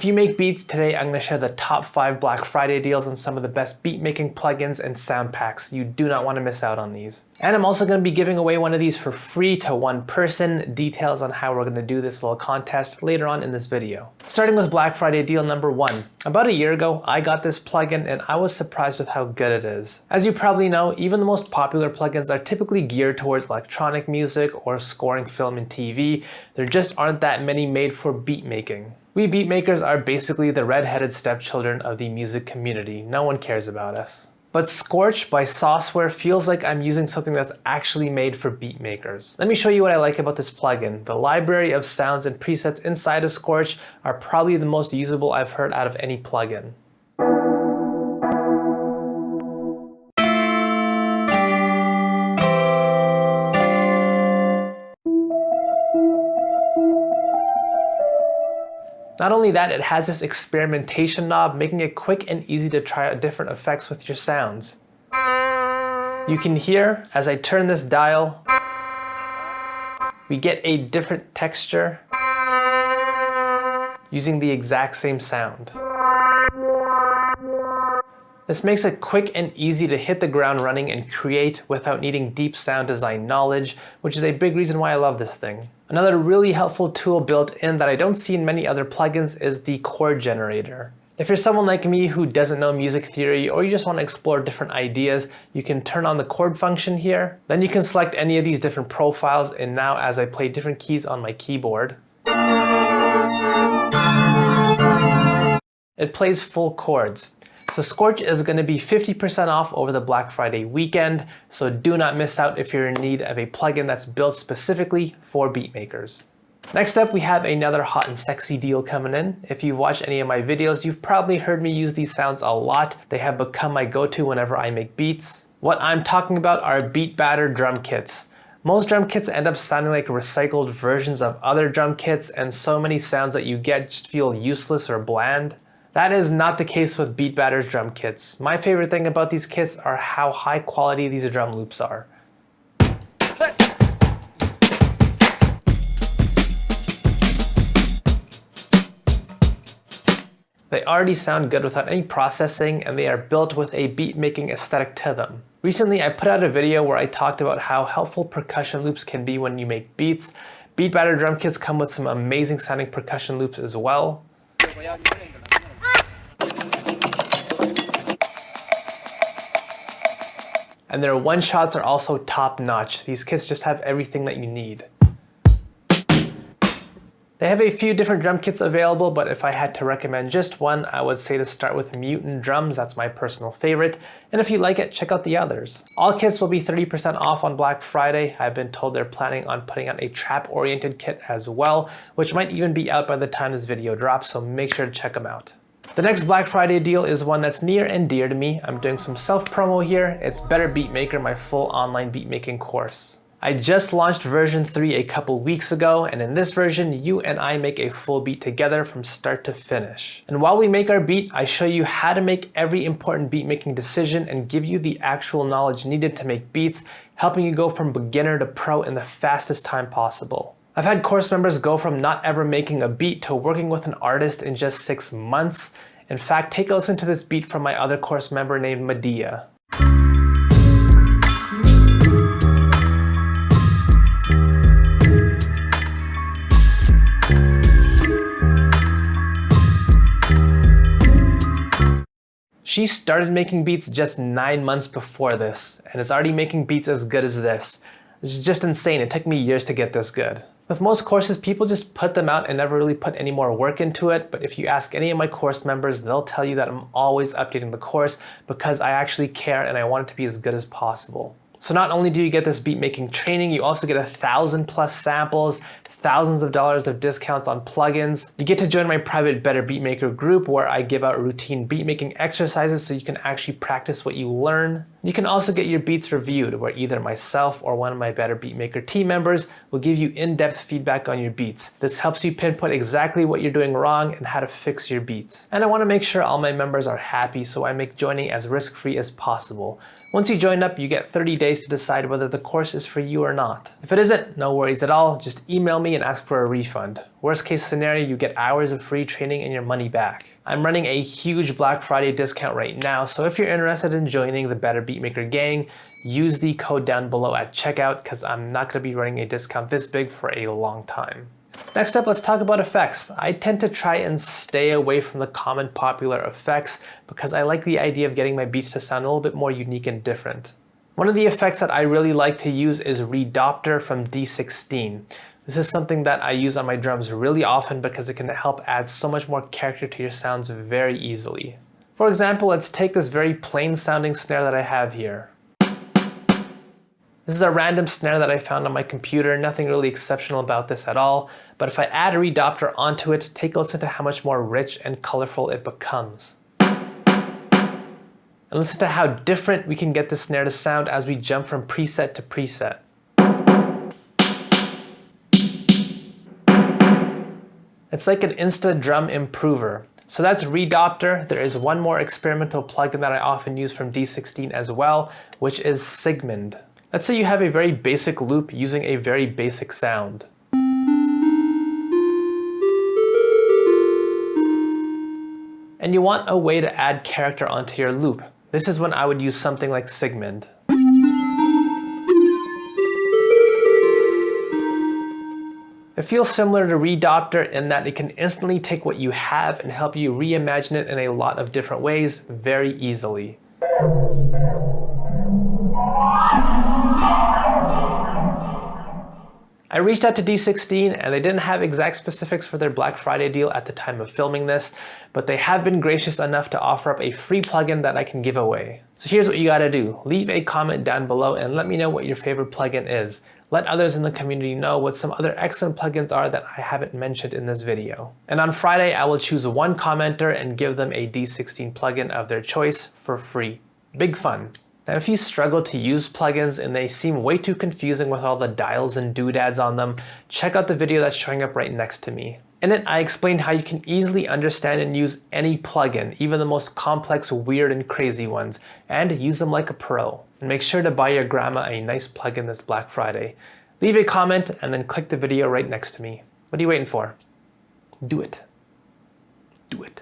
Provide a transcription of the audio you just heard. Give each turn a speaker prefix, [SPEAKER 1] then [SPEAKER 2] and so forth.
[SPEAKER 1] If you make beats, today I'm going to share the top 5 Black Friday deals on some of the best beat making plugins and sound packs. You do not want to miss out on these. And I'm also going to be giving away one of these for free to one person. Details on how we're going to do this little contest later on in this video. Starting with Black Friday deal number 1. About a year ago, I got this plugin and I was surprised with how good it is. As you probably know, even the most popular plugins are typically geared towards electronic music or scoring film and TV. There just aren't that many made for beat making. We beatmakers are basically the red-headed stepchildren of the music community. No one cares about us. But Scorch by Sauceware feels like I'm using something that's actually made for beatmakers. Let me show you what I like about this plugin. The library of sounds and presets inside of Scorch are probably the most usable I've heard out of any plugin. Not only that, it has this experimentation knob, making it quick and easy to try out different effects with your sounds. You can hear, as I turn this dial, we get a different texture using the exact same sound. This makes it quick and easy to hit the ground running and create without needing deep sound design knowledge, which is a big reason why I love this thing. Another really helpful tool built in that I don't see in many other plugins is the chord generator. If you're someone like me who doesn't know music theory or you just want to explore different ideas, you can turn on the chord function here. Then you can select any of these different profiles, and now as I play different keys on my keyboard, it plays full chords. So Scorch is going to be 50% off over the Black Friday weekend, so do not miss out if you're in need of a plugin that's built specifically for beatmakers. Next up, we have another hot and sexy deal coming in. If you've watched any of my videos, you've probably heard me use these sounds a lot. They have become my go-to whenever I make beats. What I'm talking about are Beatbatter drum kits. Most drum kits end up sounding like recycled versions of other drum kits, and so many sounds that you get just feel useless or bland. That is not the case with Beatbatter's drum kits. My favorite thing about these kits are how high quality these drum loops are. They already sound good without any processing, and they are built with a beat making aesthetic to them. Recently, I put out a video where I talked about how helpful percussion loops can be when you make beats. Beatbatter drum kits come with some amazing sounding percussion loops as well. And their one-shots are also top-notch. These kits just have everything that you need. They have a few different drum kits available, but if I had to recommend just one, I would say to start with Mutant Drums. That's my personal favorite. And if you like it, check out the others. All kits will be 30% off on Black Friday. I've been told they're planning on putting out a trap-oriented kit as well, which might even be out by the time this video drops, so make sure to check them out. The next Black Friday deal is one that's near and dear to me. I'm doing some self-promo here. It's Better Beatmaker, my full online beatmaking course. I just launched version 3 a couple weeks ago, and in this version, you and I make a full beat together from start to finish. And while we make our beat, I show you how to make every important beatmaking decision and give you the actual knowledge needed to make beats, helping you go from beginner to pro in the fastest time possible. I've had course members go from not ever making a beat to working with an artist in just 6 months. In fact, take a listen to this beat from my other course member named Medea. She started making beats just 9 months before this, and is already making beats as good as this. It's just insane. It took me years to get this good. With most courses, people just put them out and never really put any more work into it, but if you ask any of my course members, they'll tell you that I'm always updating the course because I actually care and I want it to be as good as possible. So not only do you get this beat making training, you also get 1,000+ samples, thousands of dollars of discounts on plugins. You get to join my private Better Beatmaker group where I give out routine beatmaking exercises so you can actually practice what you learn. You can also get your beats reviewed where either myself or one of my Better Beatmaker team members will give you in-depth feedback on your beats. This helps you pinpoint exactly what you're doing wrong and how to fix your beats. And I want to make sure all my members are happy, so I make joining as risk-free as possible. Once you join up, you get 30 days to decide whether the course is for you or not. If it isn't, no worries at all. Just email me and ask for a refund. Worst case scenario, you get hours of free training and your money back. I'm running a huge Black Friday discount right now, so if you're interested in joining the Better Beatmaker gang, use the code down below at checkout because I'm not going to be running a discount this big for a long time. Next up, let's talk about effects. I tend to try and stay away from the common popular effects because I like the idea of getting my beats to sound a little bit more unique and different. One of the effects that I really like to use is ReDopter from D16. This is something that I use on my drums really often because it can help add so much more character to your sounds very easily. For example, let's take this very plain sounding snare that I have here. This is a random snare that I found on my computer, nothing really exceptional about this at all, but if I add a ReDopter onto it, take a listen to how much more rich and colorful it becomes. And listen to how different we can get this snare to sound as we jump from preset to preset. It's like an Insta drum improver. So that's ReDopter. There is one more experimental plugin that I often use from D16 as well, which is Sigmund. Let's say you have a very basic loop using a very basic sound. And you want a way to add character onto your loop. This is when I would use something like Sigmund. It feels similar to ReDopter in that it can instantly take what you have and help you reimagine it in a lot of different ways very easily. I reached out to D16 and they didn't have exact specifics for their Black Friday deal at the time of filming this, but they have been gracious enough to offer up a free plugin that I can give away. So here's what you gotta do. Leave a comment down below and let me know what your favorite plugin is. Let others in the community know what some other excellent plugins are that I haven't mentioned in this video. And on Friday, I will choose one commenter and give them a D16 plugin of their choice for free. Big fun. Now, if you struggle to use plugins and they seem way too confusing with all the dials and doodads on them, check out the video that's showing up right next to me. In it, I explained how you can easily understand and use any plugin, even the most complex, weird, and crazy ones, and use them like a pro. And make sure to buy your grandma a nice plugin this Black Friday. Leave a comment and then click the video right next to me. What are you waiting for? Do it. Do it.